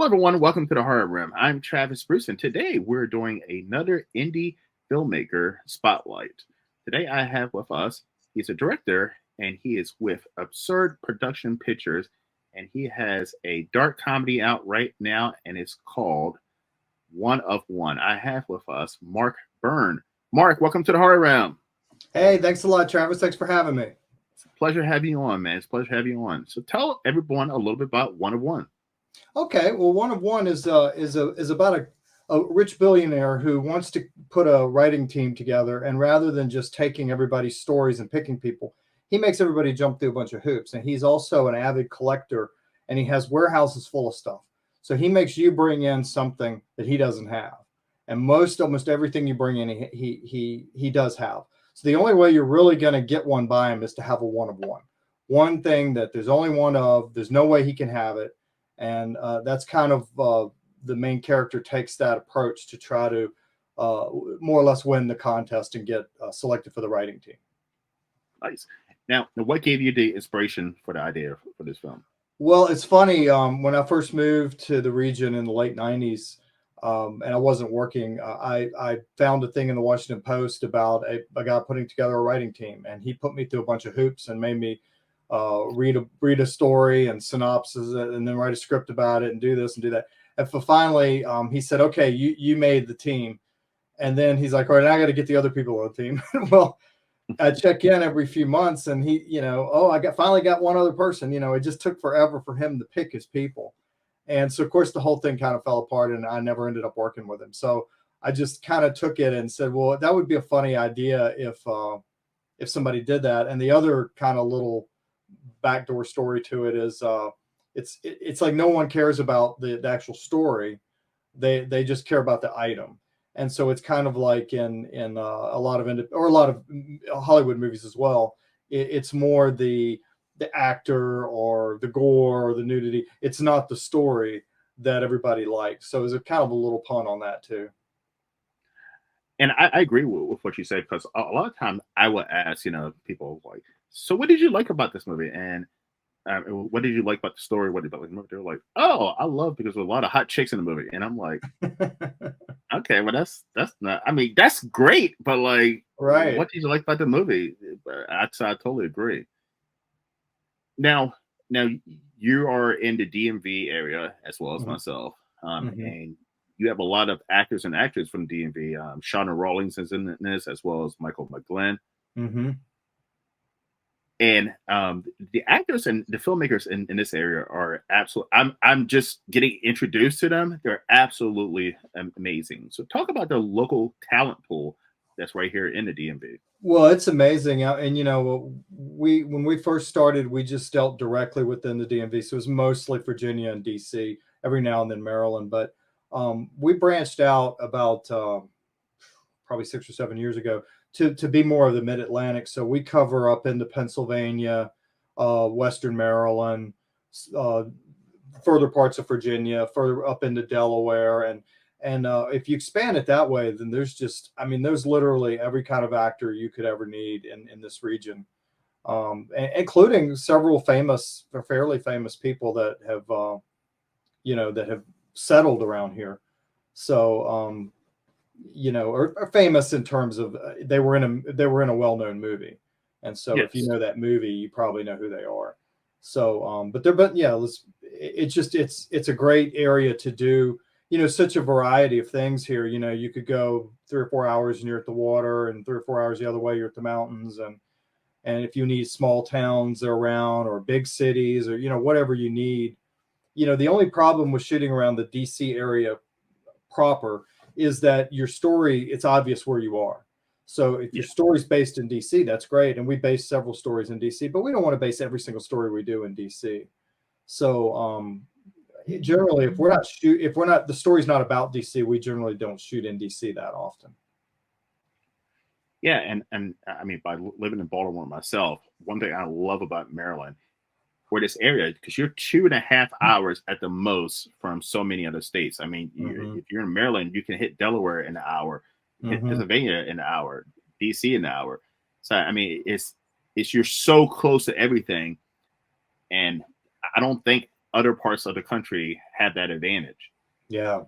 everyone. Welcome to the Horror Room. I'm Travis Bruce, and today we're doing another indie filmmaker spotlight. Today I have with us, he's a director, and he is with Absurd Production Pictures, and he has a dark comedy out right now, and it's called One of One. I have with us Mark Byrne. Mark, welcome to the Horror Room. Hey, thanks a lot, Travis. Thanks for having me. It's a pleasure having you on, man. It's a pleasure having you on. So tell everyone a little bit about One of One. Okay, well, One of One is about a rich billionaire who wants to put a writing team together, and rather than just taking everybody's stories and picking people, he makes everybody jump through a bunch of hoops. And he's also an avid collector, and he has warehouses full of stuff. So he makes you bring in something that he doesn't have, and almost everything you bring in, he does have. So the only way you're really going to get one by him is to have a one of one thing that there's only one of. There's no way he can have it. And that's kind of the main character takes that approach to try to more or less win the contest and get selected for the writing team. Nice. Now, what gave you the inspiration for the idea for this film? Well, it's funny. When I first moved to the region in the late 90s, and I wasn't working, I found a thing in the Washington Post about a guy putting together a writing team, and he put me through a bunch of hoops and made me read a story and synopsis, and then write a script about it and do this and do that. And finally, he said, "Okay, you made the team." And then he's like, "All right, now I got to get the other people on the team." Well, I check in every few months, and he, finally got one other person. It just took forever for him to pick his people, and so of course the whole thing kind of fell apart, and I never ended up working with him. So I just kind of took it and said, "Well, that would be a funny idea if somebody did that." And the other kind of little backdoor story to it is it's like no one cares about the actual story. They just care about the item. And so it's kind of like in a lot of Hollywood movies as well. It's more the actor or the gore or the nudity. It's not the story that everybody likes. So it's a kind of a little pun on that too. And I agree with what you said, because a lot of times I would ask, people like, "So what did you like about this movie?" And what did you like about the story? What did you like about the movie? They're like, "Oh, I love because there's a lot of hot chicks in the movie." And I'm like, "Okay, well that's not. I mean, that's great, but like, Right. what did you like about the movie?" I totally agree. Now you are in the DMV area as well as Mhm. myself, Mhm. and you have a lot of actors and actors from DMV. Shauna Rawlings is in this, as well as Michael McGlynn. Mhm. And the actors and the filmmakers in this area are absolutely. I'm just getting introduced to them. They're absolutely amazing. So talk about the local talent pool that's right here in the DMV. Well, it's amazing, and we when we first started, we just dealt directly within the DMV, so it was mostly Virginia and DC, every now and then Maryland. But we branched out about probably 6 or 7 years ago to be more of the Mid Atlantic. So we cover up into Pennsylvania, Western Maryland, uh, further parts of Virginia, further up into Delaware, and if you expand it that way, then there's literally every kind of actor you could ever need in this region, including several famous or fairly famous people that have settled around here. So are famous in terms of they were in a well-known movie, and so if you Yes. know that movie, you probably know who they are. So but yeah, it's a great area to do, such a variety of things here. You could go 3 or 4 hours and you're at the water, and 3 or 4 hours the other way you're at the mountains, and if you need small towns around or big cities, or whatever you need. The only problem with shooting around the DC area proper is that your story, it's obvious where you are. So if your Yeah. story's based in DC, that's great. And we base several stories in DC, but we don't want to base every single story we do in DC. So generally, if we're not, the story's not about DC, we generally don't shoot in DC that often. Yeah, and I mean, by living in Baltimore myself, one thing I love about Maryland, for this area, because you're 2.5 hours at the most from so many other states. I mean, Mm-hmm. if you're in Maryland, you can hit Delaware in an hour, hit Mm-hmm. Pennsylvania in an hour, DC in an hour. So I mean, it's you're so close to everything, and I don't think other parts of the country have that advantage. Yeah.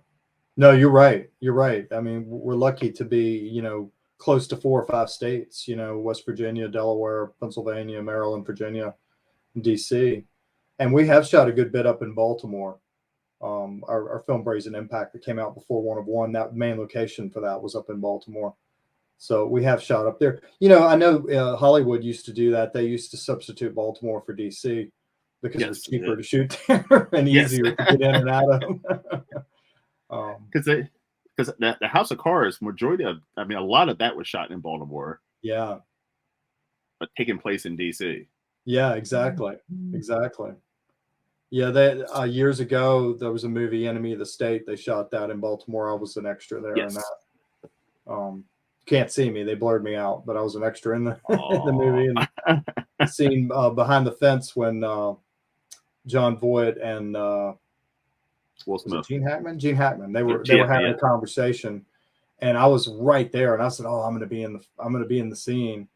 No, you're right. You're right. I mean, we're lucky to be, close to 4 or 5 states, West Virginia, Delaware, Pennsylvania, Maryland, Virginia, DC. And we have shot a good bit up in Baltimore. Our film Brazen Impact that came out before One of One, that main location for that was up in Baltimore. So we have shot up there. I know Hollywood used to do that. They used to substitute Baltimore for DC because it was cheaper to shoot there and easier to get in and out of. Because the House of Cards, a lot of that was shot in Baltimore. Yeah. But taking place in DC. Yeah, exactly. Exactly. Yeah, years ago there was a movie, Enemy of the State. They shot that in Baltimore. I was an extra there in that. Can't see me; they blurred me out, but I was an extra in the in the movie. And the scene behind the fence when John Voight and Will Smith, Gene Hackman, they were having a conversation, and I was right there, and I said, "Oh, I'm going to be in the scene,"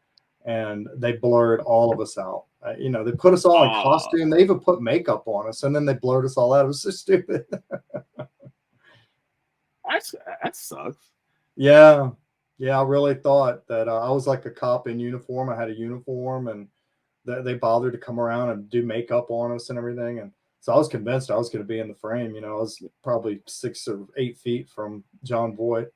and they blurred all of us out. They put us all in costume. They even put makeup on us, and then they blurred us all out. It was so stupid. That sucks. Yeah. I really thought that I was like a cop in uniform. I had a uniform, and they bothered to come around and do makeup on us and everything. And so I was convinced I was going to be in the frame. I was probably 6 or 8 feet from John Voight.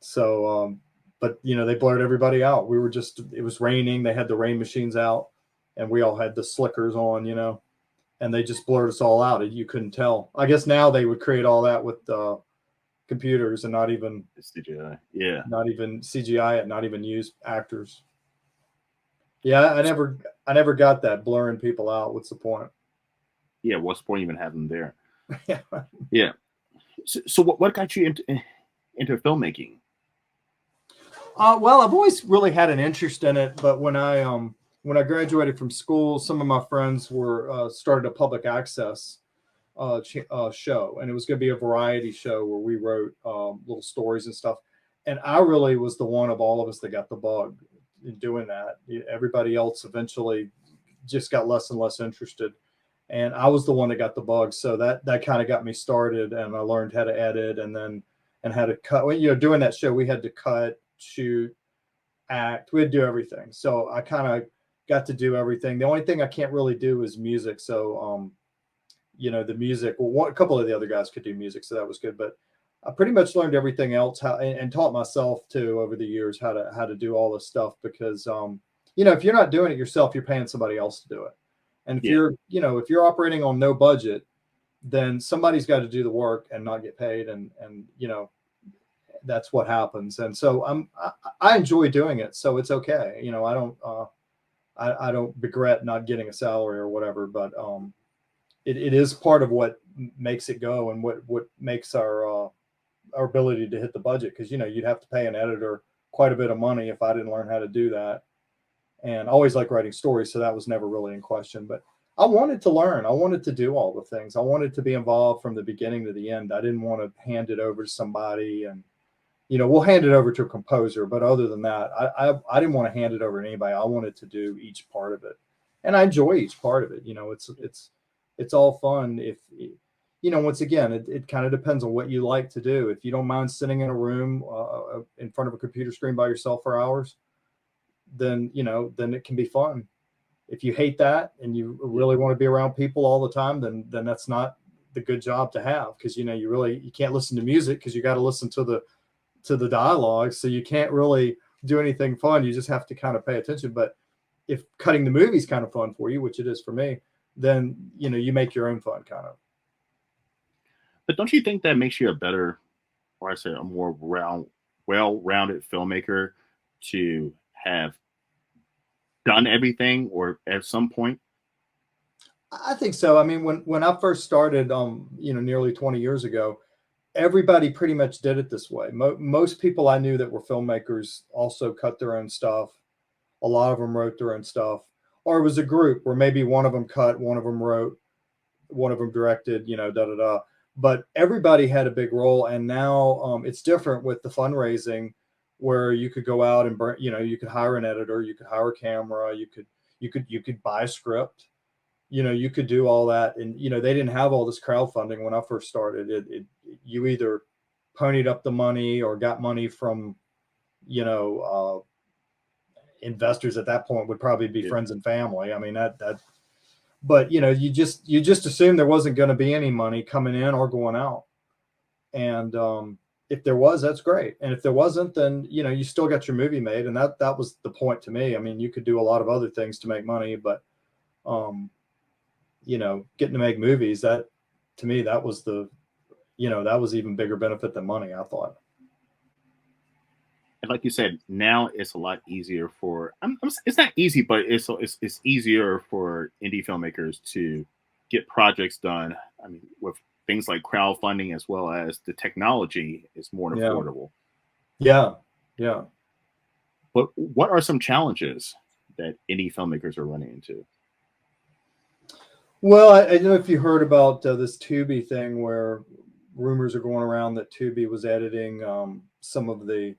So, but they blurred everybody out. It was raining. They had the rain machines out, and we all had the slickers on, and they just blurred us all out. You couldn't tell. I guess now they would create all that with computers and not even CGI. Not even CGI it, not even use actors. Yeah, I never got that blurring people out. What's the point? Yeah, what's the point even having them there? Yeah. So what got you into filmmaking? Well, I've always really had an interest in it, but when I graduated from school, some of my friends were started a public access show, and it was going to be a variety show where we wrote little stories and stuff. And I really was the one of all of us that got the bug in doing that. Everybody else eventually just got less and less interested, and I was the one that got the bug. So that kind of got me started, and I learned how to edit and how to cut. Doing that show, we had to cut, shoot, act. We had to do everything. So I kind of got to do everything. The only thing I can't really do is music. So the music. Well, a couple of the other guys could do music, so that was good. But I pretty much learned everything else and taught myself too over the years how to do all this stuff, because if you're not doing it yourself, you're paying somebody else to do it. And if you're operating on no budget, then somebody's got to do the work and not get paid, and that's what happens. And so I enjoy doing it, so it's okay. I don't regret not getting a salary or whatever, but it is part of what makes it go, and what makes our ability to hit the budget. Because you'd have to pay an editor quite a bit of money if I didn't learn how to do that. And I always like writing stories, so that was never really in question. But I wanted to learn. I wanted to do all the things. I wanted to be involved from the beginning to the end. I didn't want to hand it over to somebody, and we'll hand it over to a composer. But other than that, I didn't want to hand it over to anybody. I wanted to do each part of it, and I enjoy each part of it. It's all fun. If once again, it kind of depends on what you like to do. If you don't mind sitting in a room in front of a computer screen by yourself for hours, then it can be fun. If you hate that and you really want to be around people all the time, then that's not the good job to have, because you can't listen to music because you got to listen to the dialogue, so you can't really do anything fun. You just have to kind of pay attention. But if cutting the movie is kind of fun for you, which it is for me, then you make your own fun kind of. But don't you think that makes you a better, or I say a more well-rounded filmmaker, to have done everything, or at some point? I think so. I mean, when I first started, nearly 20 years ago, everybody pretty much did it this way. Most people I knew that were filmmakers also cut their own stuff. A lot of them wrote their own stuff, or it was a group where maybe one of them cut, one of them wrote, one of them directed, But everybody had a big role, and now it's different with the fundraising, where you could go out and you could hire an editor, you could hire a camera, you could buy a script, you could do all that, and they didn't have all this crowdfunding when I first started. You either ponied up the money or got money from investors at that point would probably be friends and family. I mean that but you just assumed there wasn't going to be any money coming in or going out, and if there was, that's great, and if there wasn't, then you still got your movie made, and that was the point to me. I mean, you could do a lot of other things to make money, but getting to make movies, that to me, that was that was even bigger benefit than money, I thought. And like you said, now it's a lot easier for. It's not easy, but it's easier for indie filmmakers to get projects done. I mean, with things like crowdfunding, as well as the technology is more affordable. Yeah. But what are some challenges that indie filmmakers are running into? Well, I don't know if you heard about this Tubi thing, where rumors are going around that Tubi was editing some of the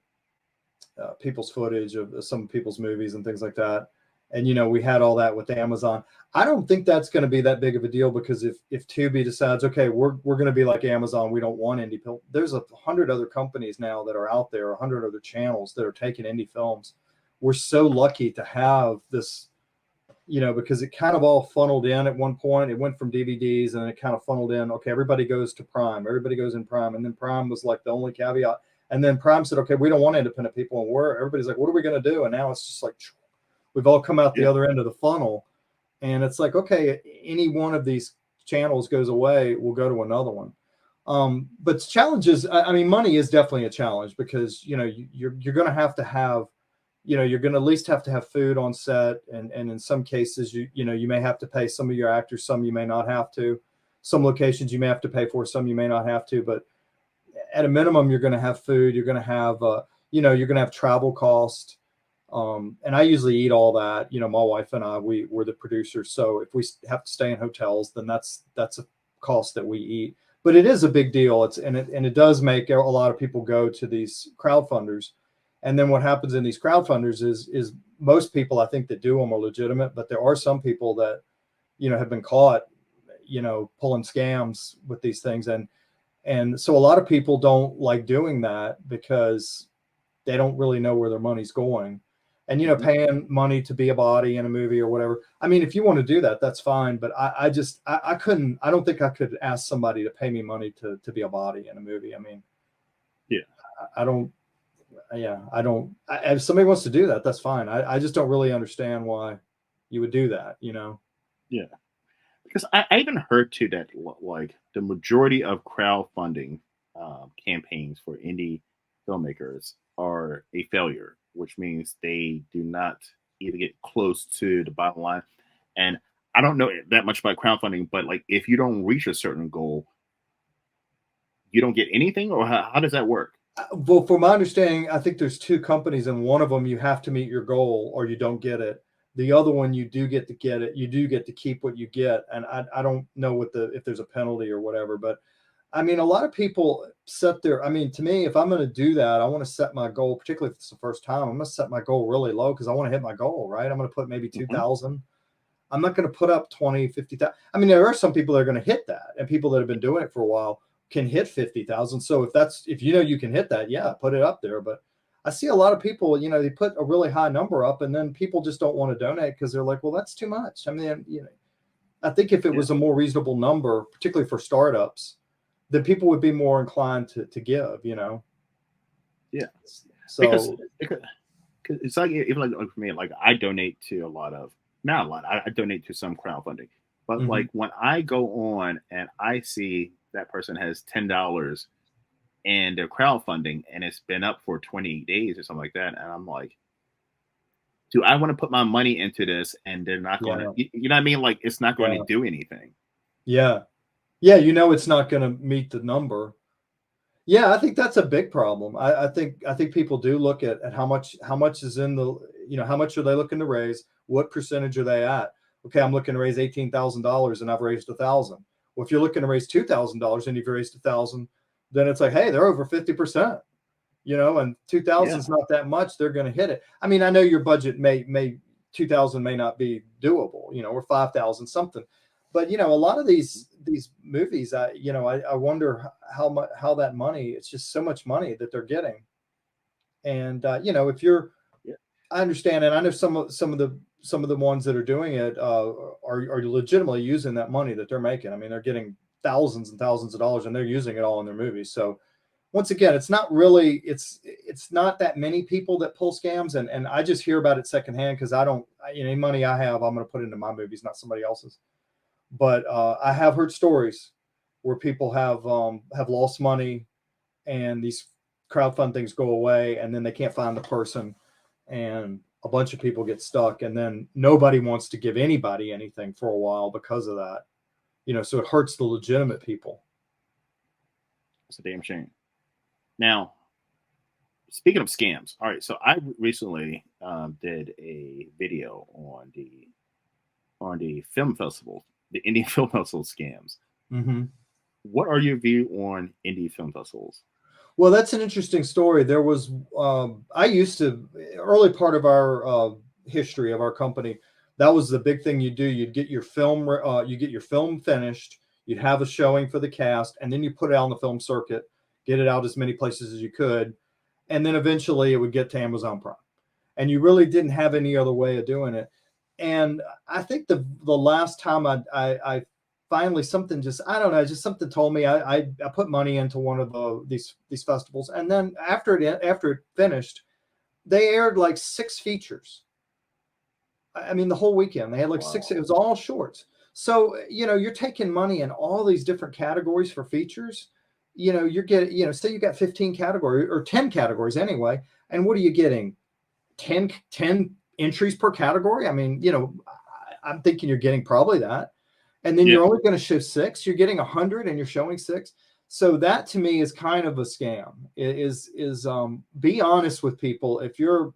people's footage of some people's movies and things like that. And, we had all that with Amazon. I don't think that's going to be that big of a deal, because if Tubi decides, okay, we're going to be like Amazon, we don't want indie film. There's 100 other companies now that are out there, 100 other channels that are taking indie films. We're so lucky to have this, because it kind of all funneled in at one point. It went from DVDs and then it kind of funneled in. Okay, everybody goes to Prime. Everybody goes in Prime. And then Prime was like the only caveat. And then Prime said, okay, we don't want independent people. And everybody's like, what are we going to do? And now it's just like, we've all come out the other end of the funnel. And it's like, okay, any one of these channels goes away, we'll go to another one. But challenges, I mean, money is definitely a challenge, because, you're going to have, you're going to at least have to have food on set. And in some cases, you may have to pay some of your actors, some you may not have to. Some locations you may have to pay for, some you may not have to. But at a minimum, you're going to have food. You're going to have, you're going to have travel cost. And I usually eat all that. My wife and I, we're the producers. So if we have to stay in hotels, then that's a cost that we eat. But it is a big deal. It does make a lot of people go to these crowdfunders. And then what happens in these crowdfunders is most people, I think, that do them are legitimate, but there are some people that, have been caught, pulling scams with these things. And so a lot of people don't like doing that, because they don't really know where their money's going. And, paying money to be a body in a movie or whatever. I mean, if you want to do that, that's fine. But I don't think I could ask somebody to pay me money to be a body in a movie. I mean, if somebody wants to do that, that's fine. I just don't really understand why you would do that, Yeah. Because I even heard too that like the majority of crowdfunding campaigns for indie filmmakers are a failure, which means they do not either get close to the bottom line. And I don't know that much about crowdfunding, but like if you don't reach a certain goal, you don't get anything, or how does that work? Well, from my understanding, I think there's two companies, and one of them you have to meet your goal or you don't get it. The other one, you do get to get it. You do get to keep what you get. And I don't know if there's a penalty or whatever, but I mean, a lot of people I mean, to me, if I'm going to do that, I want to set my goal, particularly if it's the first time, I'm going to set my goal really low, because I want to hit my goal, right? I'm going to put maybe 2,000. I'm not going to put up 20, 50,000. I mean, there are some people that are going to hit that, and people that have been doing it for a while can hit 50,000. So if you can hit that, yeah, put it up there. But I see a lot of people, they put a really high number up, and then people just don't want to donate because they're like, well, that's too much. I mean, I think if it was a more reasonable number, particularly for startups, then people would be more inclined to give, Yeah. So because it's like, even like for me, like I donate to not a lot. I donate to some crowdfunding, but like when I go on and I see that person has $10 and they're crowdfunding and it's been up for 20 days or something like that, and I'm like, do I want to put my money into this and they're not going to, you know what I mean? Like it's not going to do anything. Yeah. It's not going to meet the number. Yeah, I think that's a big problem. I think people do look at how much is in the, how much are they looking to raise? What percentage are they at? Okay, I'm looking to raise $18,000 and I've raised 1,000. Well, if you're looking to raise $2,000 and you've raised 1,000, then it's like, hey, they're over 50%. And 2,000 is not that much. They're going to hit it. I mean, I know your budget may 2,000 may not be doable, or 5,000 something. But a lot of these movies, I wonder how that money, it's just so much money that they're getting. And if you're, Yeah. I understand, and I know some of the ones that are doing it are legitimately using that money that they're making. I mean, they're getting thousands and thousands of dollars, and they're using it all in their movies. So once again, it's not that many people that pull scams, and I just hear about it secondhand because I don't, any money I have, I'm going to put into my movies, not somebody else's. But I have heard stories where people have lost money, and these crowdfund things go away, and then they can't find the person, and a bunch of people get stuck, and then nobody wants to give anybody anything for a while because of that. So it hurts the legitimate people. It's a damn shame. Now, speaking of scams, all right. So I recently did a video on the film festival, the Indian Film Festival scams. Mm-hmm. What are your view on indie film festivals? Well, that's an interesting story. There was, I used to, early part of our history of our company, that was the big thing you do. You'd get your film, finished. You'd have a showing for the cast, and then you put it out on the film circuit, get it out as many places as you could, and then eventually it would get to Amazon Prime. And you really didn't have any other way of doing it. And I think the last time I finally, something just, I don't know, just something told me I put money into one of these festivals, and then after it finished, they aired like 6 features. I mean, the whole weekend they had like 6. It was all shorts. So you're taking money in all these different categories for features. You're getting, say you got 15 categories or 10 categories anyway, and what are you getting? 10 entries per category. I mean, I'm thinking you're getting probably that. And then you're only going to show 6. You're getting 100 and you're showing 6. So that to me is kind of a scam. Be honest with people. If you're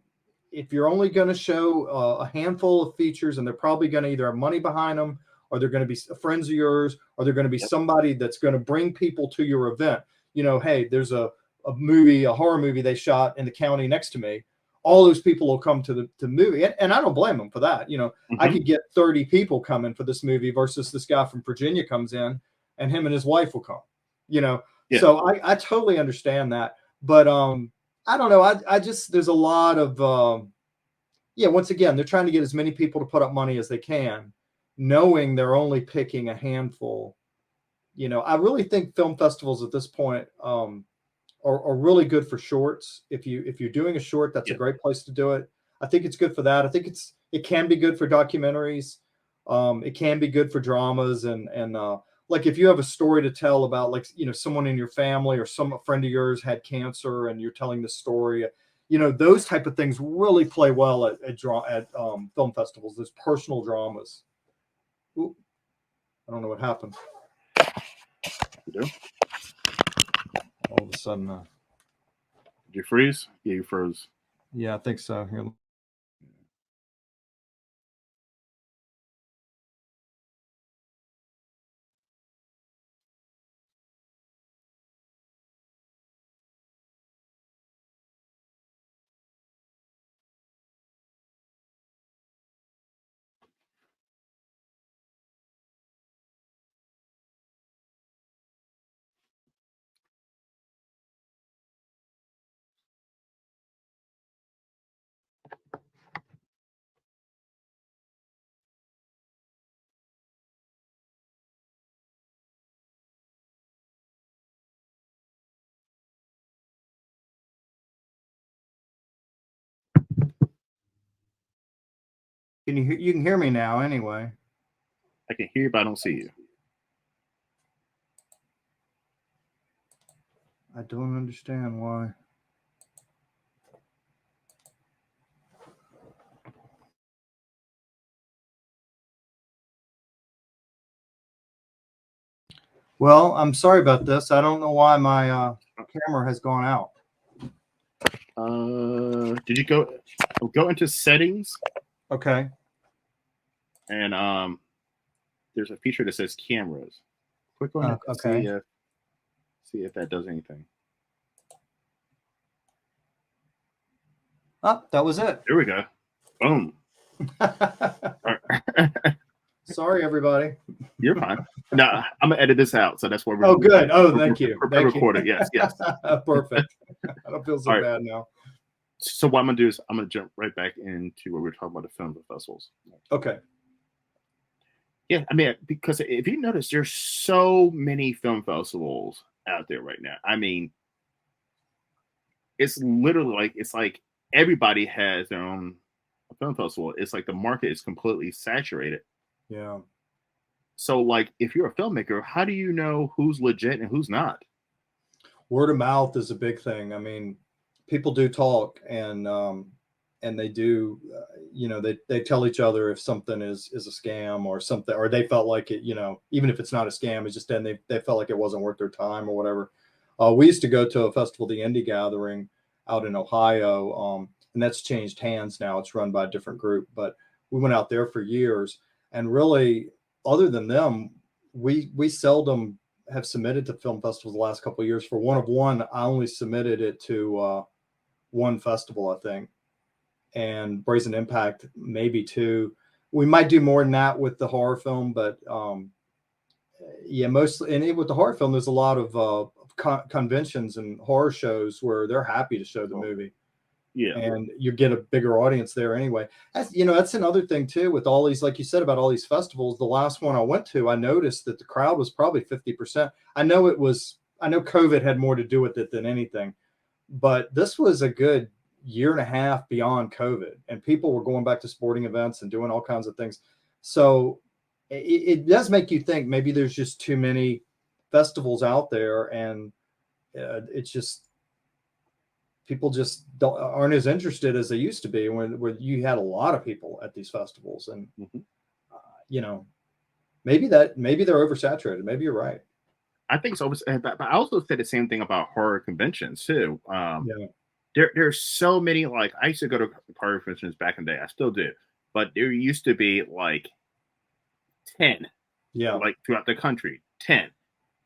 only going to show a handful of features, and they're probably going to either have money behind them, or they're going to be friends of yours, or they're going to be somebody that's going to bring people to your event. Hey, there's a horror movie they shot in the county next to me. All those people will come to the movie, and I don't blame them for that. I could get 30 people coming for this movie versus this guy from Virginia comes in, and him and his wife will come. So I totally understand that, but I don't know. I just, there's a lot of once again, they're trying to get as many people to put up money as they can, knowing they're only picking a handful. I really think film festivals at this point are really good for shorts. If you're doing a short, that's a great place to do it. I think it's good for that. I think it can be good for documentaries. It can be good for dramas, and like if you have a story to tell about, like, someone in your family or a friend of yours had cancer, and you're telling the story, those type of things really play well at film festivals. Those personal dramas. Ooh, I don't know what happened. You do? All of a sudden, did you freeze? Yeah, you froze. Yeah, I think so. Here. You can hear me now anyway. I can hear you, but I don't see you. I don't understand why. Well, I'm sorry about this. I don't know why my camera has gone out. Did you go into settings? Okay. And there's a feature that says cameras. Click on it. Okay. See if that does anything. Oh, that was it. There we go. Boom. Sorry, everybody. You're fine. No, I'm gonna edit this out, so that's why Oh, good. Oh, thank you. we're Thank you. recorded. Yes, yes. Perfect. I don't feel so All right. bad now. So what I'm gonna do is I'm gonna jump right back into what we were talking about, the film festivals. Okay. Yeah, I mean, because if you notice, there's so many film festivals out there right now. I mean, it's literally like it's like everybody has their own film festival. It's like the market is completely saturated. Yeah. So, like, if you're a filmmaker, how do you know who's legit and who's not? Word of mouth is a big thing. I mean, people do talk, and they do, they tell each other if something is a scam or something, or they felt like it, even if it's not a scam, it's just then they felt like it wasn't worth their time or whatever. We used to go to a festival, the Indie Gathering, out in Ohio, and that's changed hands now. It's run by a different group, but we went out there for years, and really, other than them, we seldom have submitted to film festivals the last couple of years. For One of One, I only submitted it to one festival, I think, and Brazen Impact maybe two. We might do more than that with the horror film, but yeah, mostly. And with the horror film, there's a lot of conventions and horror shows where they're happy to show the movie. Yeah, and you get a bigger audience there anyway. That's another thing too, with all these, like you said, about all these festivals. The last one I went to, I noticed that the crowd was probably 50%. I know COVID had more to do with it than anything, but this was a good year and a half beyond COVID, and people were going back to sporting events and doing all kinds of things. So it does make you think maybe there's just too many festivals out there, and it's just, people just aren't as interested as they used to be when you had a lot of people at these festivals. And maybe they're oversaturated. Maybe you're right. I think so. But I also said the same thing about horror conventions too. Yeah. There's so many. Like, I used to go to horror conventions back in the day. I still do, but there used to be like 10, like throughout the country, 10.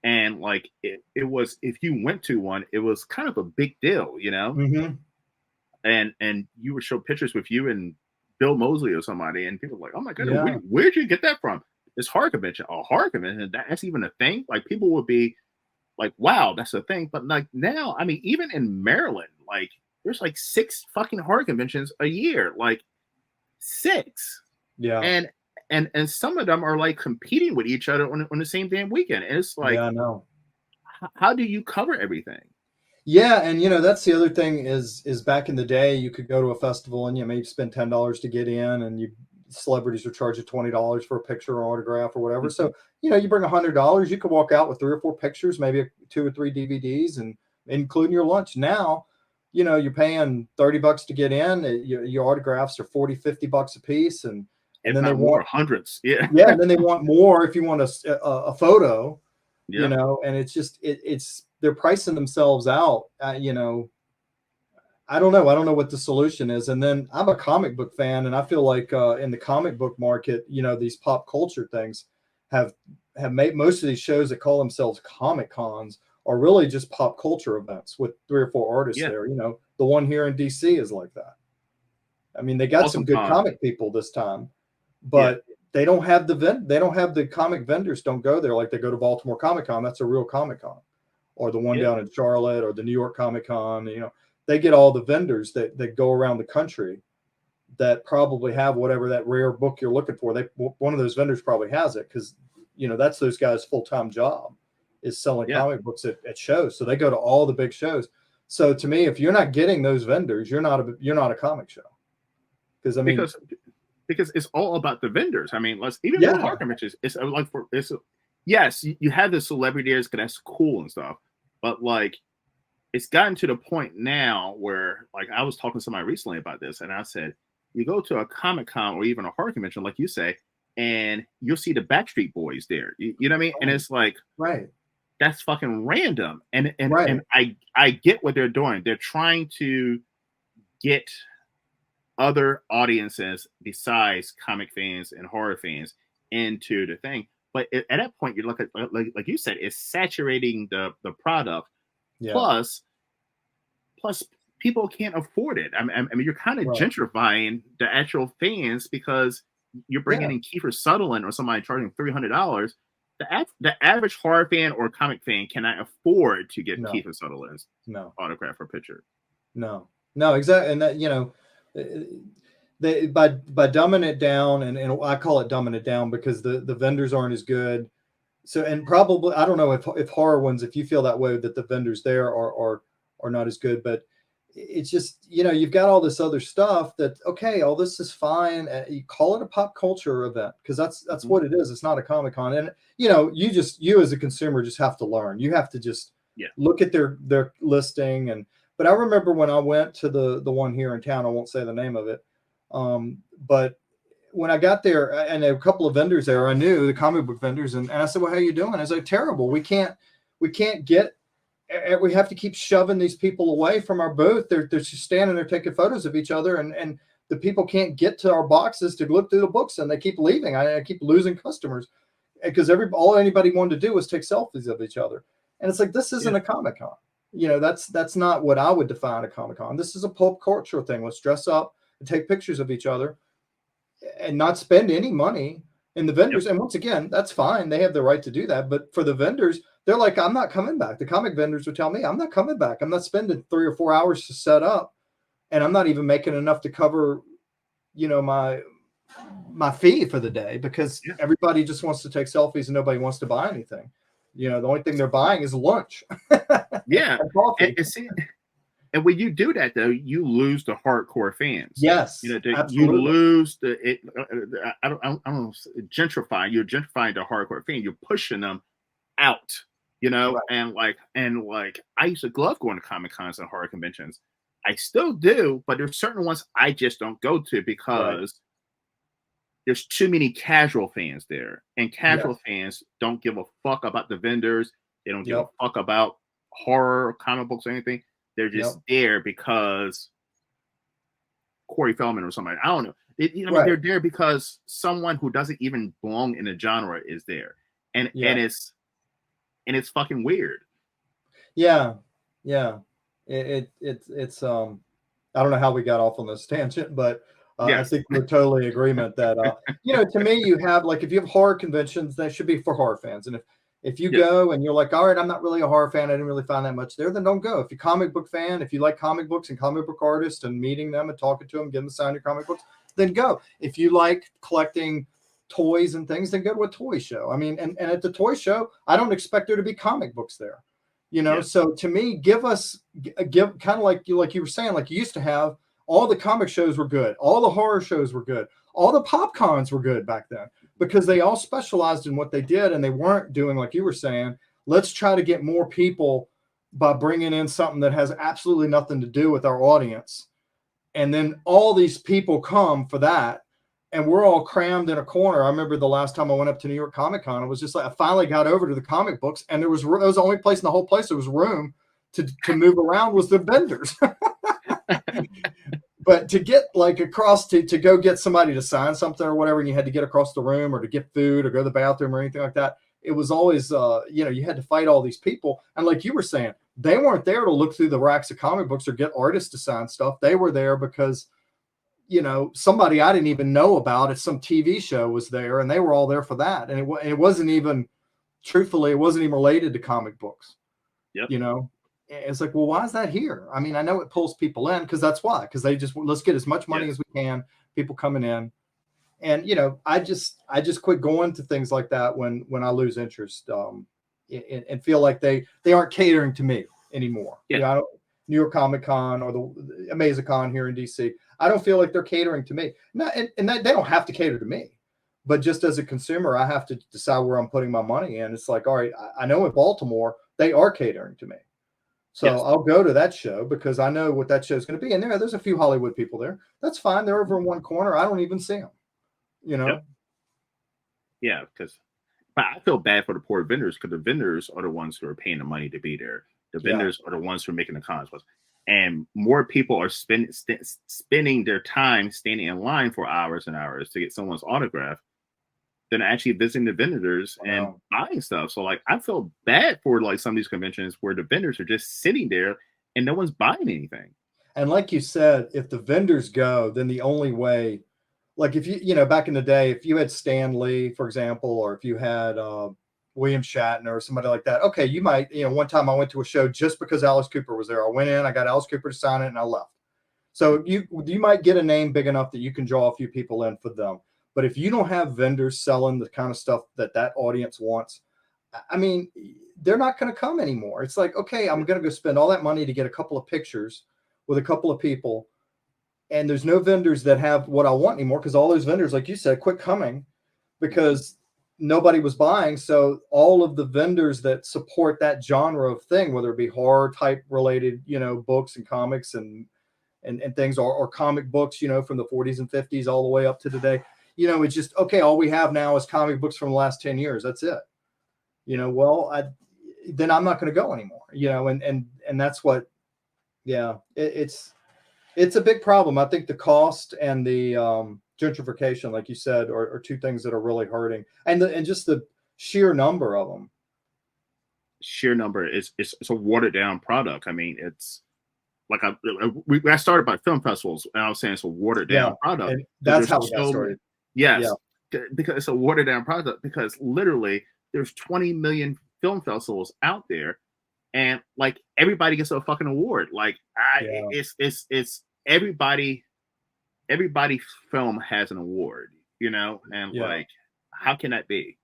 And like it was, if you went to one, it was kind of a big deal, Mm-hmm. And you would show pictures with you and Bill Moseley or somebody, and people were like, oh my goodness, Yeah. where'd you get that from? This horror convention, a horror convention, that's even a thing. Like, people would be like, wow, that's a thing. But like now, I mean, even in Maryland, like, there's like 6 fucking horror conventions a year, like 6. Yeah. And some of them are like competing with each other on the same damn weekend. And it's like, yeah, I know. How do you cover everything? Yeah, and that's the other thing is back in the day, you could go to a festival and you maybe spend $10 to get in, and celebrities would charge you $20 for a picture or autograph or whatever. Mm-hmm. So you bring $100, you could walk out with 3 or 4 pictures, maybe 2 or 3 DVDs, and including your lunch. Now, you're paying $30 to get in. Your autographs are $40-$50 a piece, and then they want hundreds. Yeah, and then they want more if you want a photo. Yeah. And it's just they're pricing themselves out. I don't know. I don't know what the solution is. And then I'm a comic book fan, and I feel like in the comic book market, these pop culture things have made most of these shows that call themselves Comic Cons are really just pop culture events with 3 or 4 artists there. The one here in DC is like that. I mean, they got some good comic people this time, but they don't have the comic vendors don't go there like they go to Baltimore Comic Con. That's a real Comic Con, or the one down in Charlotte, or the New York Comic Con. They get all the vendors that go around the country that probably have whatever that rare book you're looking for. One of those vendors probably has it, because that's those guys' full-time job is selling comic books at shows. So they go to all the big shows. So to me, if you're not getting those vendors, you're not a comic show. Because it's all about the vendors. I mean, with horror conventions, it's like yes, you have the celebrities because that's cool and stuff, but like, it's gotten to the point now where, like, I was talking to somebody recently about this, and I said, you go to a Comic Con or even a horror convention, like you say, and you'll see the Backstreet Boys there. You know what I mean? And it's like, that's fucking random. And I get what they're doing. They're trying to get other audiences besides comic fans and horror fans into the thing. But at that point, you look at, like you said, it's saturating the product. Plus people can't afford it. I mean, you're kind of Right. gentrifying the actual fans because you're bringing Yeah. in Kiefer Sutherland or somebody charging $300. The average horror fan or comic fan cannot afford to get No. Kiefer Sutherland's No. autograph or picture. No. No. Exactly. And that, they by dumbing it down, and I call it dumbing it down because the vendors aren't as good. So, and probably, I don't know if horror ones, if you feel that way, that the vendors there are not as good, but it's just, you've got all this other stuff that, okay, all this is fine. You call it a pop culture event because that's Mhm. what it is. It's not a Comic Con. And, you as a consumer just have to learn. You have to just Yeah. look at their listing. But I remember when I went to the one here in town, I won't say the name of it. But when I got there, and there were a couple of vendors there, I knew the comic book vendors, and I said, "Well, how you doing?" I was like, "Terrible. We can't get. We have to keep shoving these people away from our booth. They're just standing there taking photos of each other, and the people can't get to our boxes to look through the books, and they keep leaving. I keep losing customers because all anybody wanted to do was take selfies of each other, and it's like this isn't Yeah. a Comic Con. That's not what I would define a Comic Con. This is a pop culture thing. Let's dress up and take pictures of each other and not spend any money. And the Yep. vendors, and once again, that's fine. They have the right to do that. But for the vendors, they're like, I'm not coming back. The comic vendors would tell me, I'm not coming back. I'm not spending 3 or 4 hours to set up. And I'm not even making enough to cover, my fee for the day because Yeah. everybody just wants to take selfies and nobody wants to buy anything. The only thing they're buying is lunch Yeah. and And, coffee. and see, and when you do that, though, you lose the hardcore fans. Yes, You absolutely. lose the it. I don't know, gentrify. You're gentrifying the hardcore fan. You're pushing them out. Right. And I used to love going to comic cons and horror conventions. I still do, but there's certain ones I just don't go to Right. because there's too many casual fans there, and casual Yes. fans don't give a fuck about the vendors. They don't give a Yep. fuck about horror, comic books, or anything. They're Yep. just there because Corey Feldman or somebody. I don't know. I mean, Right. they're there because someone who doesn't even belong in the genre is there, and Yeah. and it's fucking weird. Yeah. Yeah. It's I don't know how we got off on this tangent, but I Yes. think we're totally in agreement that to me, you have, like, if you have horror conventions, they should be for horror fans. And if you Yes. go and you're like, all right, I'm not really a horror fan, I didn't really find that much there, then don't go. If you're a comic book fan, if you like comic books and comic book artists and meeting them and talking to them, getting them to sign your comic books, then go. If you like collecting toys and things, then go to a toy show. I mean, and at the toy show, I don't expect there to be comic books there. Yeah. So to me, give kind of like you were saying, like you used to have. All the comic shows were good, all the horror shows were good, all the pop cons were good back then because they all specialized in what they did, and they weren't doing, like you were saying, let's try to get more people by bringing in something that has absolutely nothing to do with our audience, and then all these people come for that, and we're all crammed in a corner. I remember the last time I went up to New York Comic Con, it was just like I finally got over to the comic books, and that was the only place in the whole place there was room to move around was the vendors. But to get like across to go get somebody to sign something or whatever, and you had to get across the room or to get food or go to the bathroom or anything like that, it was always you had to fight all these people. And like you were saying, they weren't there to look through the racks of comic books or get artists to sign stuff. They were there because somebody I didn't even know about at some TV show was there, and they were all there for that. And it wasn't even, truthfully, it wasn't even related to comic books. Yep. It's like, well, why is that here? I mean, I know it pulls people in because that's why, because they just, let's get as much money as we can, people coming in. And, I just quit going to things like that when I lose interest, and feel like they aren't catering to me anymore. Yeah. New York Comic Con or the AmazeCon here in DC, I don't feel like they're catering to me. And they don't have to cater to me, but just as a consumer, I have to decide where I'm putting my money in. It's like, all right, I know in Baltimore, they are catering to me. So Yes. I'll go to that show because I know what that show is going to be. And there's a few Hollywood people there. That's fine. They're over in one corner. I don't even see them, Yep. Yeah, but I feel bad for the poor vendors because the vendors are the ones who are paying the money to be there. The vendors are the ones who are making the cons. And more people are spending their time standing in line for hours and hours to get someone's autograph than actually visiting the vendors and buying stuff. So like, I feel bad for like some of these conventions where the vendors are just sitting there and no one's buying anything. And like you said, if the vendors go, then the only way, like if back in the day, if you had Stan Lee, for example, or if you had William Shatner or somebody like that, okay, you might, one time I went to a show just because Alice Cooper was there. I went in, I got Alice Cooper to sign it, and I left. So you might get a name big enough that you can draw a few people in for them. But if you don't have vendors selling the kind of stuff that audience wants, I mean, they're not going to come anymore. It's like, okay, I'm going to go spend all that money to get a couple of pictures with a couple of people, and there's no vendors that have what I want anymore, because all those vendors, like you said, quit coming because nobody was buying. So all of the vendors that support that genre of thing, whether it be horror type related, books and comics and things, or comic books, from the 40s and 50s all the way up to today, it's just, okay, all we have now is comic books from the last 10 years. That's it. Then I'm not going to go anymore, and that's what, it's a big problem. I think the cost and the gentrification, like you said, are two things that are really hurting, and just the sheer number of them. Sheer number is it's a watered down product. I mean, it's like I started by film festivals, and I was saying it's a watered down product. And that's how we got started. Yes, because it's a watered down product. Because literally, there's 20 million film festivals out there, and like everybody gets a fucking award. Like it's everybody film has an award, and like how can that be?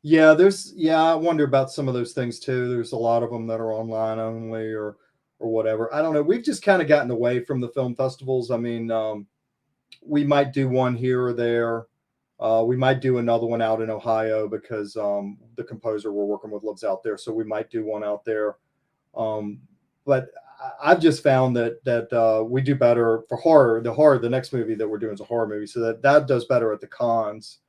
I wonder about some of those things too. There's a lot of them that are online only or whatever. I don't know. We've just kind of gotten away from the film festivals. I mean, we might do one here or there. We might do another one out in Ohio because the composer we're working with lives out there. So we might do one out there. But I've just found that we do better for horror. The next movie that we're doing is a horror movie. So that does better at the cons.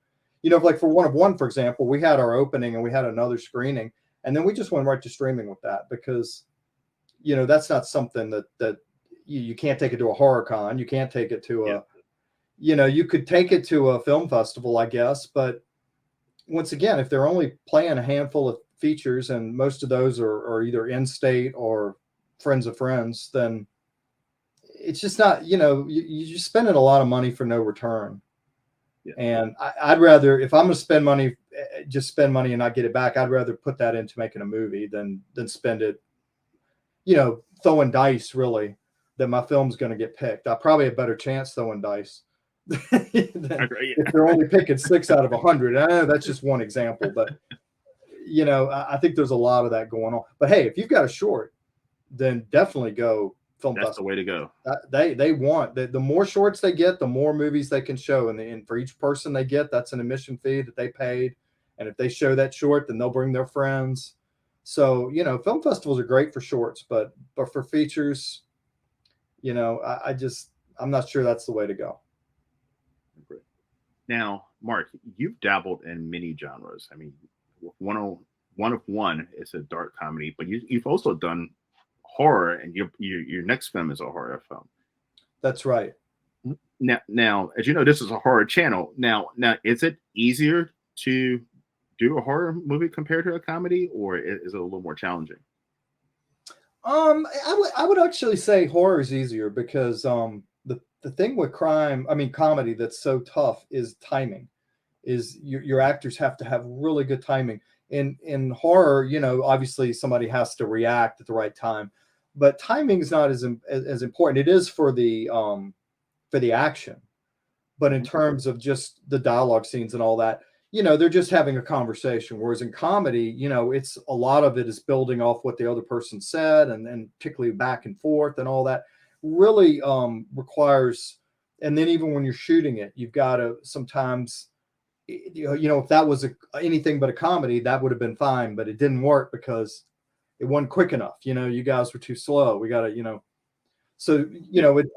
Like for One of One, for example, we had our opening and we had another screening. And then we just went right to streaming with that because, that's not something that you can't take it to a horror con. You can't take it to you could take it to a film festival, I guess. But once again, if they're only playing a handful of features and most of those are either in-state or friends of friends, then it's just not, you're just spending a lot of money for no return. Yeah. And I'd rather, if I'm going to spend money, just spend money and not get it back, I'd rather put that into making a movie than spend it, throwing dice, really, that my film's going to get picked. I probably have a better chance throwing dice. If they're only picking 6 out of 100. I know that's just one example, but I think there's a lot of that going on. But hey, if you've got a short, then definitely go film festival. That's the way to go. They want the more shorts they get, the more movies they can show, and for each person they get, that's an admission fee that they paid. And if they show that short, then they'll bring their friends. So film festivals are great for shorts, but for features, I'm not sure that's the way to go. Now, Mark, you've dabbled in many genres. I mean, One of One is a dark comedy, but you've also done horror, and your next film is a horror film. That's right. Now, as you know, this is a horror channel. Now, is it easier to do a horror movie compared to a comedy, or is it a little more challenging? I would actually say horror is easier because the thing with comedy that's so tough is timing. Is your actors have to have really good timing. In horror, obviously somebody has to react at the right time, but timing is not as important. It is for the action, but in terms of just the dialogue scenes and all that, they're just having a conversation. Whereas in comedy, it's a lot of it is building off what the other person said, and particularly back and forth and all that really requires. And then even when you're shooting it, you've got to sometimes, if that was anything but a comedy, that would have been fine, but it didn't work because it wasn't quick enough. You guys were too slow. We got to, so,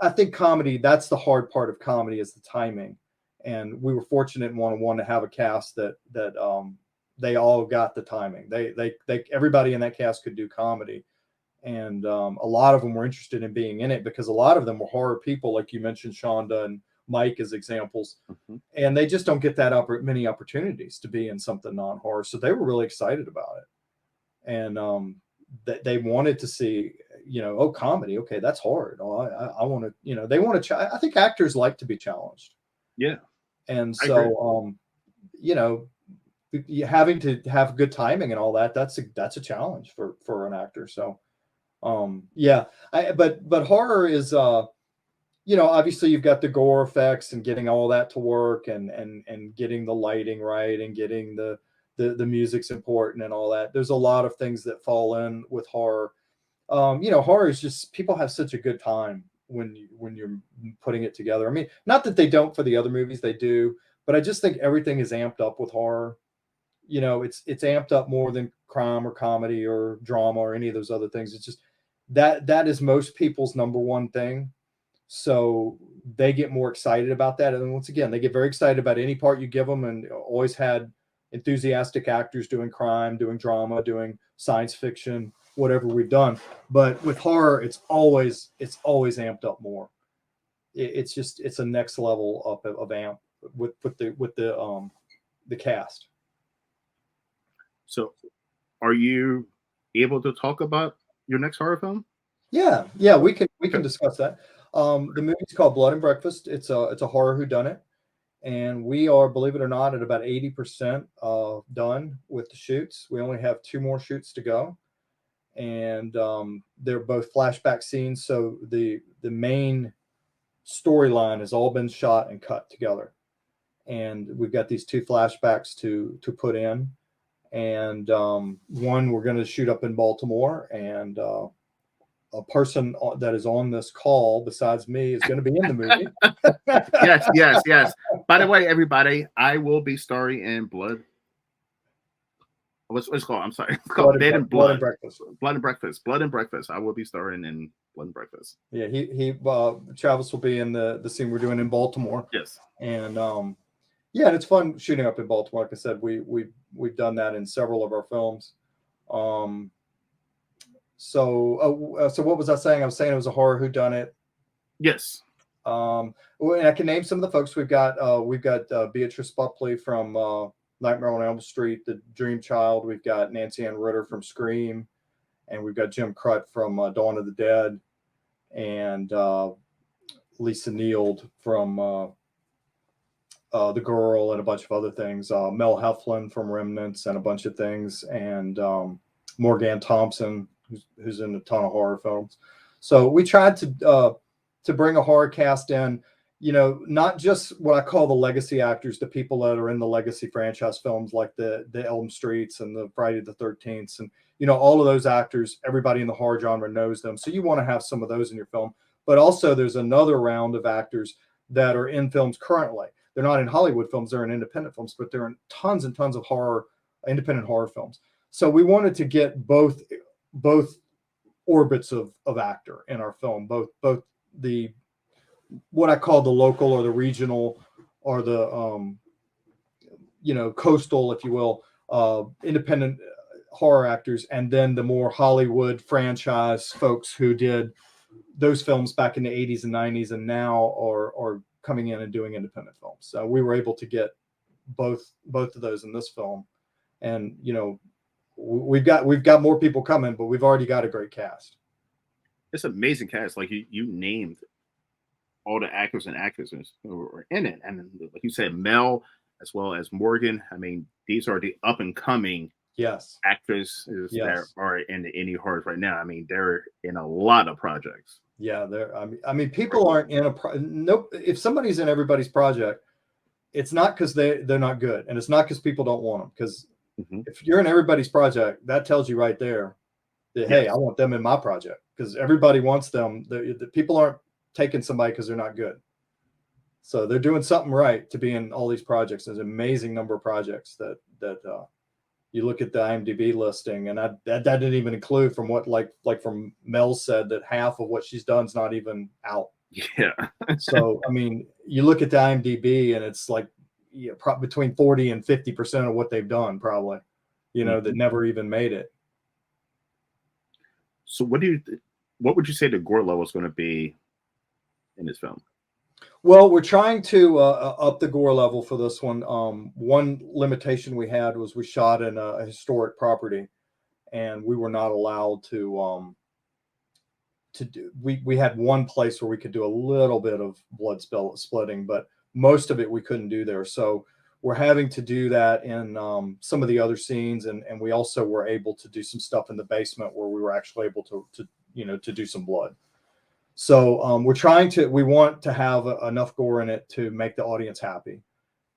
I think comedy, that's the hard part of comedy is the timing. And we were fortunate in One of One to have a cast that they all got the timing. They everybody in that cast could do comedy. And a lot of them were interested in being in it because a lot of them were horror people, like you mentioned, Shonda and Mike as examples. Mm-hmm. And they just don't get that many opportunities to be in something non-horror. So they were really excited about it. And they wanted to see, oh, comedy, okay, that's hard. Oh, I want to, they want to. I think actors like to be challenged. Yeah, and I agree. so having to have good timing and all that, that's a challenge for an actor. So yeah, but horror is obviously you've got the gore effects and getting all that to work, and getting the lighting right, and getting the music's important and all that. There's a lot of things that fall in with horror. Horror is just, people have such a good time when you're putting it together. I mean, not that they don't for the other movies, they do, but I just think everything is amped up with horror. It's amped up more than crime or comedy or drama or any of those other things. It's just that is most people's number one thing. So they get more excited about that. And once again, they get very excited about any part you give them, and always had enthusiastic actors doing crime, doing drama, doing science fiction, whatever we've done. But with horror, it's always amped up more. It's a next level up of amp with the cast. So, are you able to talk about your next horror film? Yeah, we can discuss that. The movie's called Blood and Breakfast. It's a horror whodunit, and we are, believe it or not, at about 80% done with the shoots. We only have 2 more shoots to go, and they're both flashback scenes. So the main storyline has all been shot and cut together, and we've got these 2 flashbacks to put in, and one we're going to shoot up in Baltimore, and a person that is on this call besides me is going to be in the movie. Yes. By the way, everybody, I will be starring in Blood. What's it called? I'm sorry. It's called Blood and Breakfast. Blood and Breakfast. Blood and Breakfast. I will be starring in Blood and Breakfast. Yeah, Travis will be in the scene we're doing in Baltimore. Yes. And yeah, and it's fun shooting up in Baltimore. Like I said, we've done that in several of our films. So what was I saying? I was saying it was a horror whodunit. Yes. And I can name some of the folks. We've got Beatrice Buckley from Nightmare on Elm Street, The Dream Child. We've got Nancy Ann Ritter from Scream, and we've got Jim Crut from Dawn of the Dead, and Lisa Neild from The Girl, and a bunch of other things. Mel Heflin from Remnants and a bunch of things, and Morgan Thompson, who's in a ton of horror films. So we tried to bring a horror cast in, not just what I call the legacy actors, the people that are in the legacy franchise films like the Elm Streets and the Friday the 13th, and all of those actors. Everybody in the horror genre knows them, so you want to have some of those in your film. But also there's another round of actors that are in films currently. They're not in Hollywood films, they're in independent films, but they're in tons and tons of independent horror films. So we wanted to get both orbits of actor in our film, both the what I call the local or the regional or the coastal, if you will, independent horror actors, and then the more Hollywood franchise folks who did those films back in the 80s and 90s and now are coming in and doing independent films. So we were able to get both of those in this film, and we've got more people coming, but we've already got a great cast. It's an amazing cast. Like you named all the actors and actresses who were in it, and like you said, Mel as well as Morgan. I mean, these are the up and coming actresses that are in the indie horror right now. I mean, they're in a lot of projects. Yeah, I mean, people aren't in nope. If somebody's in everybody's project, it's not because they're not good, and it's not because people don't want them. Because if you're in everybody's project, that tells you right there that, hey, I want them in my project, because everybody wants them. The people aren't taking somebody because they're not good. So they're doing something right to be in all these projects. There's an amazing number of projects that you look at the IMDb listing, and that didn't even include from what like from Mel said, that half of what she's done is not even out. Yeah. So I mean, you look at the IMDb, and it's like between 40 and 50% of what they've done, probably, that never even made it. So what would you say the gore level is going to be in this film? Well, we're trying to up the gore level for this one. One limitation we had was we shot in a historic property, and we were not allowed to to do. We had one place where we could do a little bit of blood splitting, but most of it we couldn't do there. So we're having to do that in some of the other scenes, and we also were able to do some stuff in the basement where we were actually able to do some blood. So we want to have enough gore in it to make the audience happy,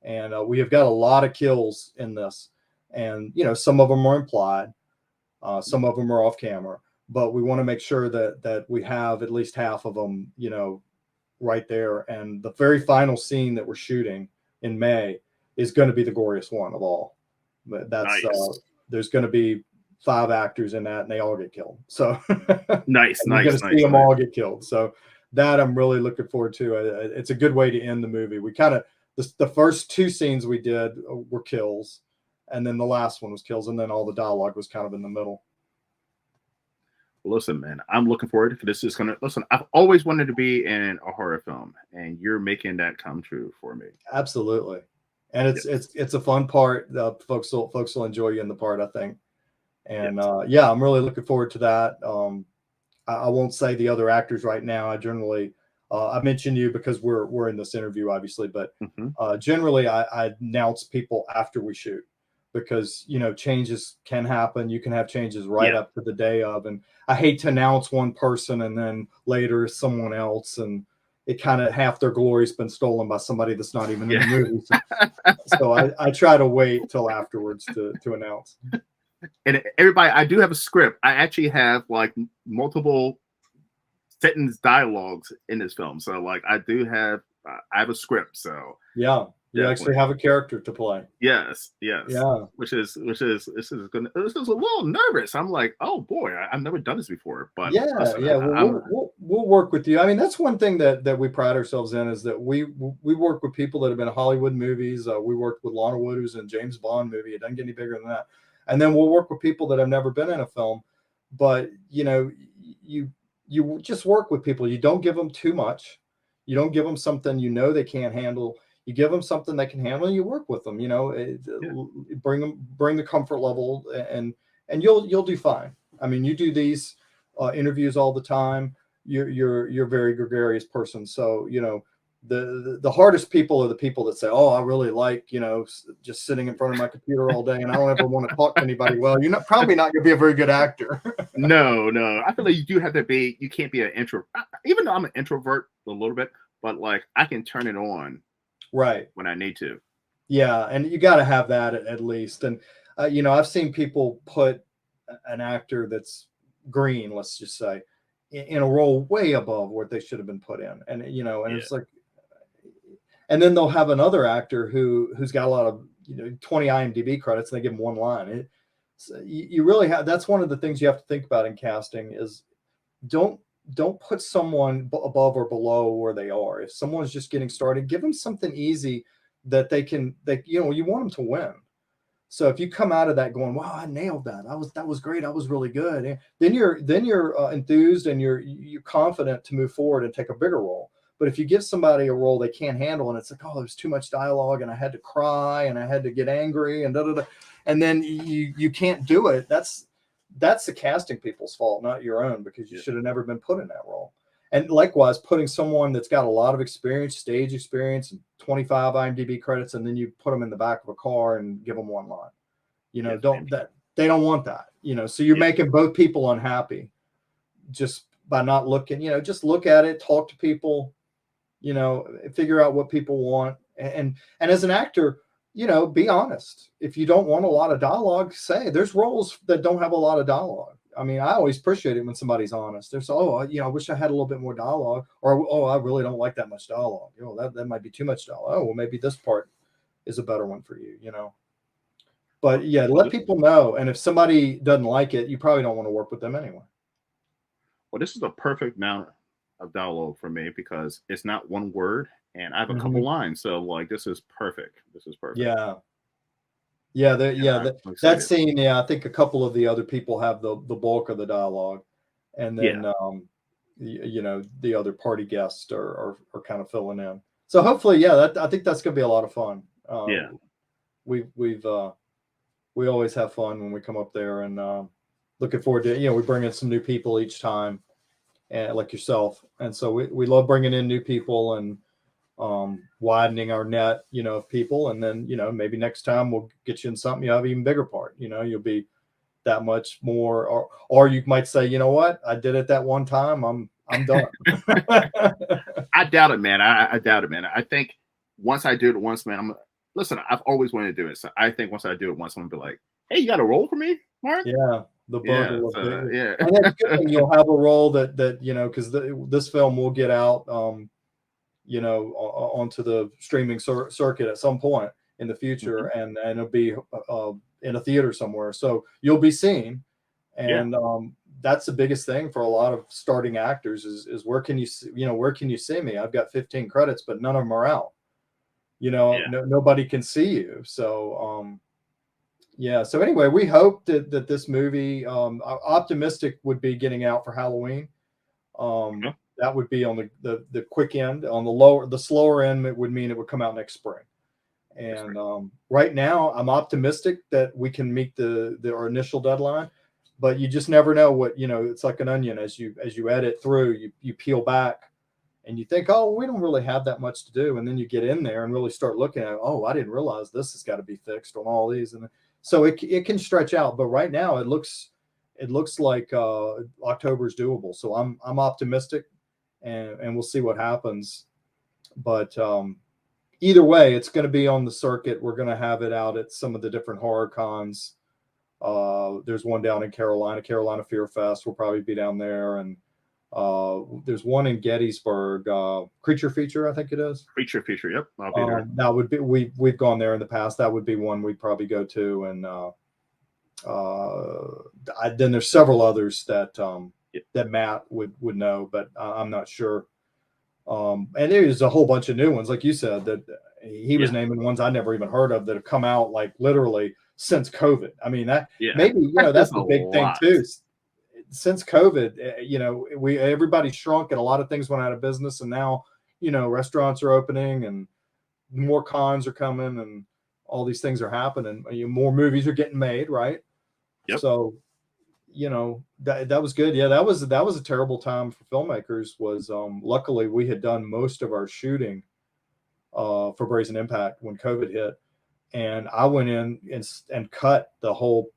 and we have got a lot of kills in this, and some of them are implied, some of them are off camera, but we want to make sure that we have at least half of them, right there. And the very final scene that we're shooting in May is going to be the goriest one of all. But that's Nice. there's going to be 5 actors in that, and they all get killed. So Nice, you're going nice, to see nice, them nice. all get killed. So that I'm really looking forward to. It's a good way to end the movie. We kind of the first 2 scenes we did were kills, and then the last one was kills, and then all the dialogue was kind of in the middle. Listen, man, I'm looking forward to this. Is gonna listen. I've always wanted to be in a horror film, and you're making that come true for me. Absolutely, and it's a fun part. Folks will enjoy you in the part, I think. And Yes. yeah, I'm really looking forward to that. I won't say the other actors right now. I generally I mention you because we're in this interview, obviously, but Hmm. generally I announce people after we shoot, because changes can happen. You can have changes right Yeah. up to the day of, and I hate to announce one person and then later someone else, and it kind of half their glory's been stolen by somebody that's not even in Yeah. the movie. So I try to wait till afterwards to announce. And everybody, I do have a script. I actually have like multiple sentence dialogues in this film. So like I do have I have a script. So Yeah, you actually definitely. have a character to play. Yes, yes. Yeah, Which is this is a little nervous. I'm like, oh boy, I've never done this before. But yeah, listen, yeah. Well, I'm we'll work with you. I mean, that's one thing that we pride ourselves in, is that we work with people that have been in Hollywood movies. We worked with Lana Wood, who's in James Bond movie. It doesn't get any bigger than that. And then we'll work with people that have never been in a film, but you you just work with people. You don't give them too much. You don't give them something they can't handle. You give them something they can handle, and you work with them. yeah, Bring the comfort level, and you'll do fine. I mean, you do these interviews all the time. You're a very gregarious person, so the hardest people are the people that say, "Oh, I really like just sitting in front of my computer all day, and I don't ever want to talk to anybody." Well, you're probably not going to be a very good actor. no, no. I feel like you do have to be. You can't be an intro. Even though I'm an introvert a little bit, but like I can turn it on Right. when I need to. Yeah, and you got to have that at least. And I've seen people put an actor that's green, let's just say, in a role way above what they should have been put in, and and Yeah, it's like, and then they'll have another actor who's got a lot of 20 IMDb credits, and they give him one line. You really have. That's one of the things you have to think about in casting is don't don't put someone above or below where they are. If someone's just getting started, give them something easy that you want them to win. So if you come out of that going, "Wow, I nailed that. That was great. I was really good," then you're enthused, and you're confident to move forward and take a bigger role. But if you give somebody a role they can't handle, and it's like, "Oh, there's too much dialogue, and I had to cry, and I had to get angry, and da da da," and then you can't do it. That's the casting people's fault, not your own, because you yeah, should have never been put in that role. And likewise, putting someone that's got a lot of experience, stage experience, and 25 IMDb credits, and then you put them in the back of a car and give them one line. yes, Don't that they don't want that. So you're yeah. making both people unhappy just by not looking. Just look at it, talk to people, figure out what people want, and as an actor, be honest. If you don't want a lot of dialogue, say there's roles that don't have a lot of dialogue. I mean, I always appreciate it when somebody's honest. There's, I wish I had a little bit more dialogue, or, oh, I really don't like that much dialogue. That might be too much dialogue. Oh, well, maybe this part is a better one for you. But yeah, Well, let people know. And if somebody doesn't like it, you probably don't want to work with them anyway. this is a perfect amount of dialogue for me because it's not one word, and I have a couple Mhm. lines. So like, this is perfect. This is perfect, Yeah. Yeah, and I'm that excited. scene, yeah, I think a couple of the other people have the bulk of the dialogue, and Yeah, then the other party guests are kind of filling in. So hopefully, yeah, I think that's going to be a lot of fun. yeah. We always have fun when we come up there, and looking forward to we bring in some new people each time, and like yourself. And so we love bringing in new people and widening our net, of people. And then, maybe next time we'll get you in something you have an even bigger part. You'll be that much more, or you might say, you know what, I did it that one time. I'm done. I doubt it, man. I doubt it, man. I think once I do it once, man, listen, I've always wanted to do it. So I think once I do it once, I'm gonna be like, hey, you got a role for me, Mark? Yeah. The bug will so, yeah. And that's good thing you'll have a role that because this film will get out onto the streaming circuit at some point in the future, and it'll be in a theater somewhere, so you'll be seen. And that's the biggest thing for a lot of starting actors is where can you see me? I've got 15 credits, but none of them are out. Nobody can see you. So so anyway, we hope that this movie, optimistic, would be getting out for Halloween. That would be on the quick end. On the slower end, it would mean it would come out next spring. And right now, I'm optimistic that we can meet our initial deadline, but you just never know what, it's like an onion. As you edit through, you peel back and you think, oh, we don't really have that much to do. And then you get in there and really start looking at, oh, I didn't realize this has got to be fixed on all these. And so it can stretch out, but right now it looks like October's doable. So I'm optimistic, and we'll see what happens. But either way, it's going to be on the circuit. We're going to have it out at some of the different horror cons. There's one down in Carolina Fear Fest. We'll probably be down there, and there's one in Gettysburg, Creature Feature, I think it is. Creature Feature, yep. I'll be there. That would be we've gone there in the past. That would be one we'd probably go to, and then there's several others that that Matt would know, but I'm not sure. And there's a whole bunch of new ones, like you said, that he was naming ones I never even heard of that have come out like literally since COVID. I mean, maybe that's the big thing too. Since COVID, everybody shrunk and a lot of things went out of business, and now restaurants are opening and more cons are coming and all these things are happening. More movies are getting made, right? Yep. So that was good. Yeah, that was a terrible time for filmmakers. Luckily we had done most of our shooting for Brazen Impact when COVID hit, and I went in and cut the whole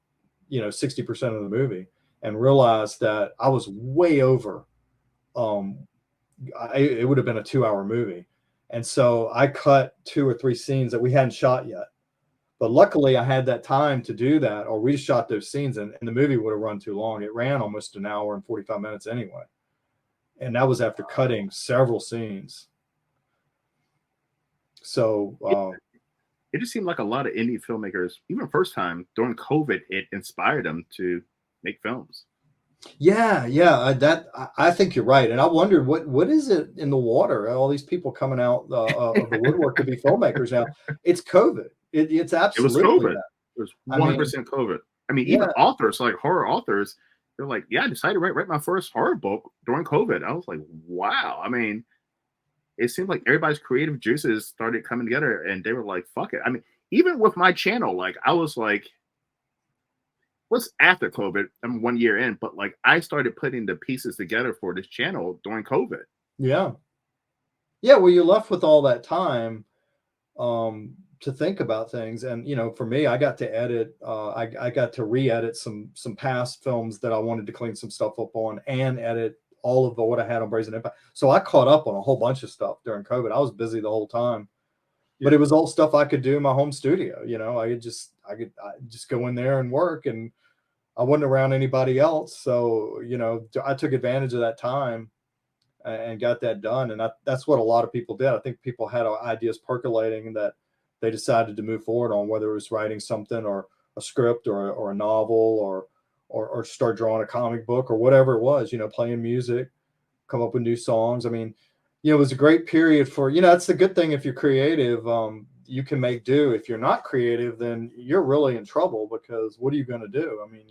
60% of the movie, and realized that I was way over. It would have been a 2-hour movie. And so I cut 2 or 3 scenes that we hadn't shot yet. But luckily I had that time to do that, or we shot those scenes, and the movie would have run too long. It ran almost an hour and 45 minutes anyway. And that was after cutting several scenes. So it just seemed like a lot of indie filmmakers, even first time during COVID, it inspired them to make films. Yeah. I think you're right, and I wondered what is it in the water? All these people coming out of the woodwork to be filmmakers now. It's COVID. It's absolutely. It was COVID. It was 100% COVID. I mean, even authors, like horror authors, they're like, "Yeah, I decided to write my first horror book during COVID." I was like, "Wow!" I mean, it seemed like everybody's creative juices started coming together, and they were like, "Fuck it." I mean, even with my channel, like I was like, what's after COVID? I'm 1 year in, but like I started putting the pieces together for this channel during COVID. Yeah. Well, you're left with all that time to think about things, and for me, I got to edit. I got to re-edit some past films that I wanted to clean some stuff up on, and edit all of what I had on Brazen Impact. So I caught up on a whole bunch of stuff during COVID. I was busy the whole time. But it was all stuff I could do in my home studio. I could just go in there and work, and I wasn't around anybody else. So, I took advantage of that time and got that done. And that's what a lot of people did. I think people had ideas percolating that they decided to move forward on, whether it was writing something or a script or a novel or start drawing a comic book or whatever it was, playing music, come up with new songs. I mean, it was a great period for, that's the good thing. If you're creative, you can make do. If you're not creative, then you're really in trouble, because what are you going to do? I mean,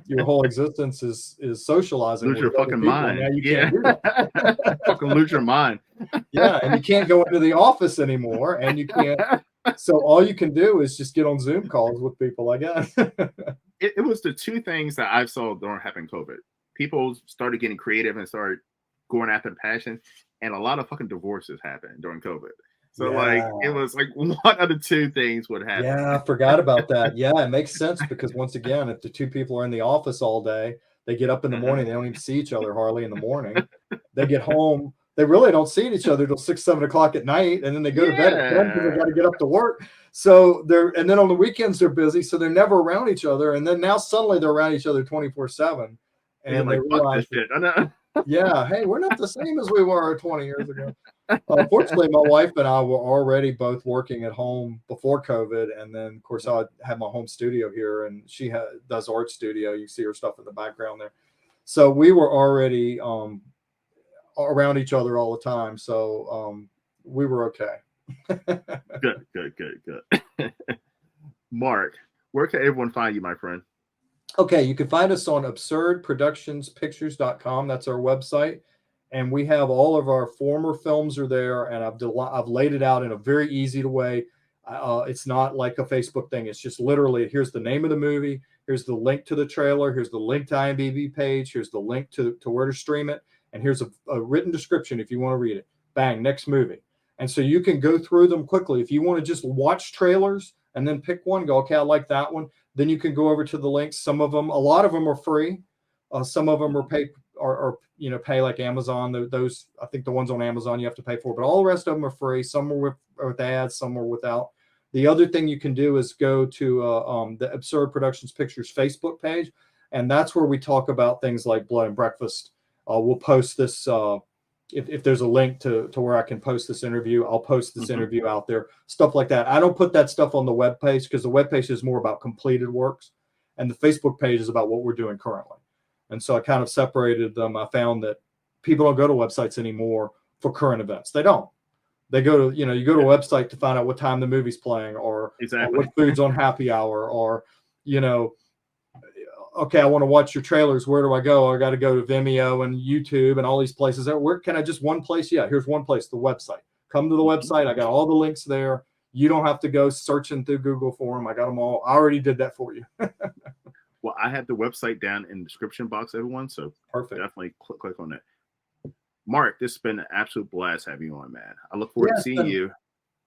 your whole existence is socializing. Lose your fucking mind. Now you can't do that. Fucking lose your mind. Yeah, and you can't go into the office anymore, and you can't. So all you can do is just get on Zoom calls with people, I guess. It was the two things that I saw during having COVID. people started getting creative and started going after the passion, and a lot of fucking divorces happened during COVID. So like it Yeah. was like one of the two things would happen. Yeah, I forgot about that. Yeah, it makes sense because once again, if the two people are in the office all day, they get up in the morning, they don't even see each other hardly in the morning. They get home, they really don't see each other till 6, 7 o'clock at night, and then they go to bed at 10 because they got to get up to work. So and then on the weekends they're busy, so they're never around each other. And then now suddenly they're around each other 24/7, And you're and they like, fuck this realize, shit. I know. yeah, hey, we're not the same as we were 20 years ago. Fortunately, my wife and I were already both working at home before COVID, and then of course I have my home studio here, and she does art studio. You see her stuff in the background there. So we were already around each other all the time, so we were okay. Good. Mark, where can everyone find you, my friend? Okay, you can find us on absurdproductionspictures.com. That's our website. And we have all of our former films are there, and I've laid it out in a very easy way. It's not like a Facebook thing. It's just literally, here's the name of the movie, here's the link to the trailer, here's the link to IMDb page, here's the link to where to stream it, and here's a written description if you want to read it. Bang, next movie. And so you can go through them quickly. If you want to just watch trailers and then pick one, go, okay, I like that one. Then you can go over to the links. Some of them, a lot of them are free. Some of them are pay pay like Amazon. Those, I think the ones on Amazon you have to pay for, but all the rest of them are free. Some are with ads, some are without. The other thing you can do is go to the Absurd Productions Pictures Facebook page, and that's where we talk about things like Blood and Breakfast. We'll post this if there's a link to where I can post this interview. I'll post this interview out there, stuff like that. I don't put that stuff on the web page because the web page is more about completed works, and the Facebook page is about what we're doing currently. And so I kind of separated them. I found that people don't go to websites anymore for current events. They don't. They go to, you go to a website to find out what time the movie's playing, or what food's on happy hour, or, okay, I want to watch your trailers. Where do I go? I got to go to Vimeo and YouTube and all these places. Where can I just one place? Yeah, here's one place, the website. Come to the website. I got all the links there. You don't have to go searching through Google for them. I got them all. I already did that for you. Well, I have the website down in the description box, everyone. So perfect. Definitely click on it. Mark, this has been an absolute blast having you on, man. I look forward to seeing you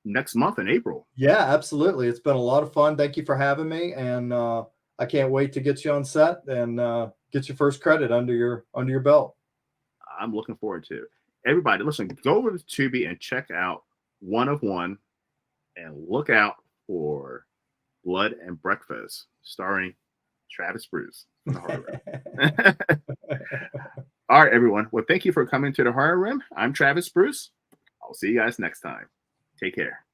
next month in April. Yeah, absolutely. It's been a lot of fun. Thank you for having me. And I can't wait to get you on set and get your first credit under your belt. I'm looking forward to it. Everybody, listen, go over to Tubi and check out One of One and look out for Blood and Breakfast starring Travis Bruce. All right, everyone. Well, thank you for coming to the Horror Room. I'm Travis Bruce. I'll see you guys next time. Take care.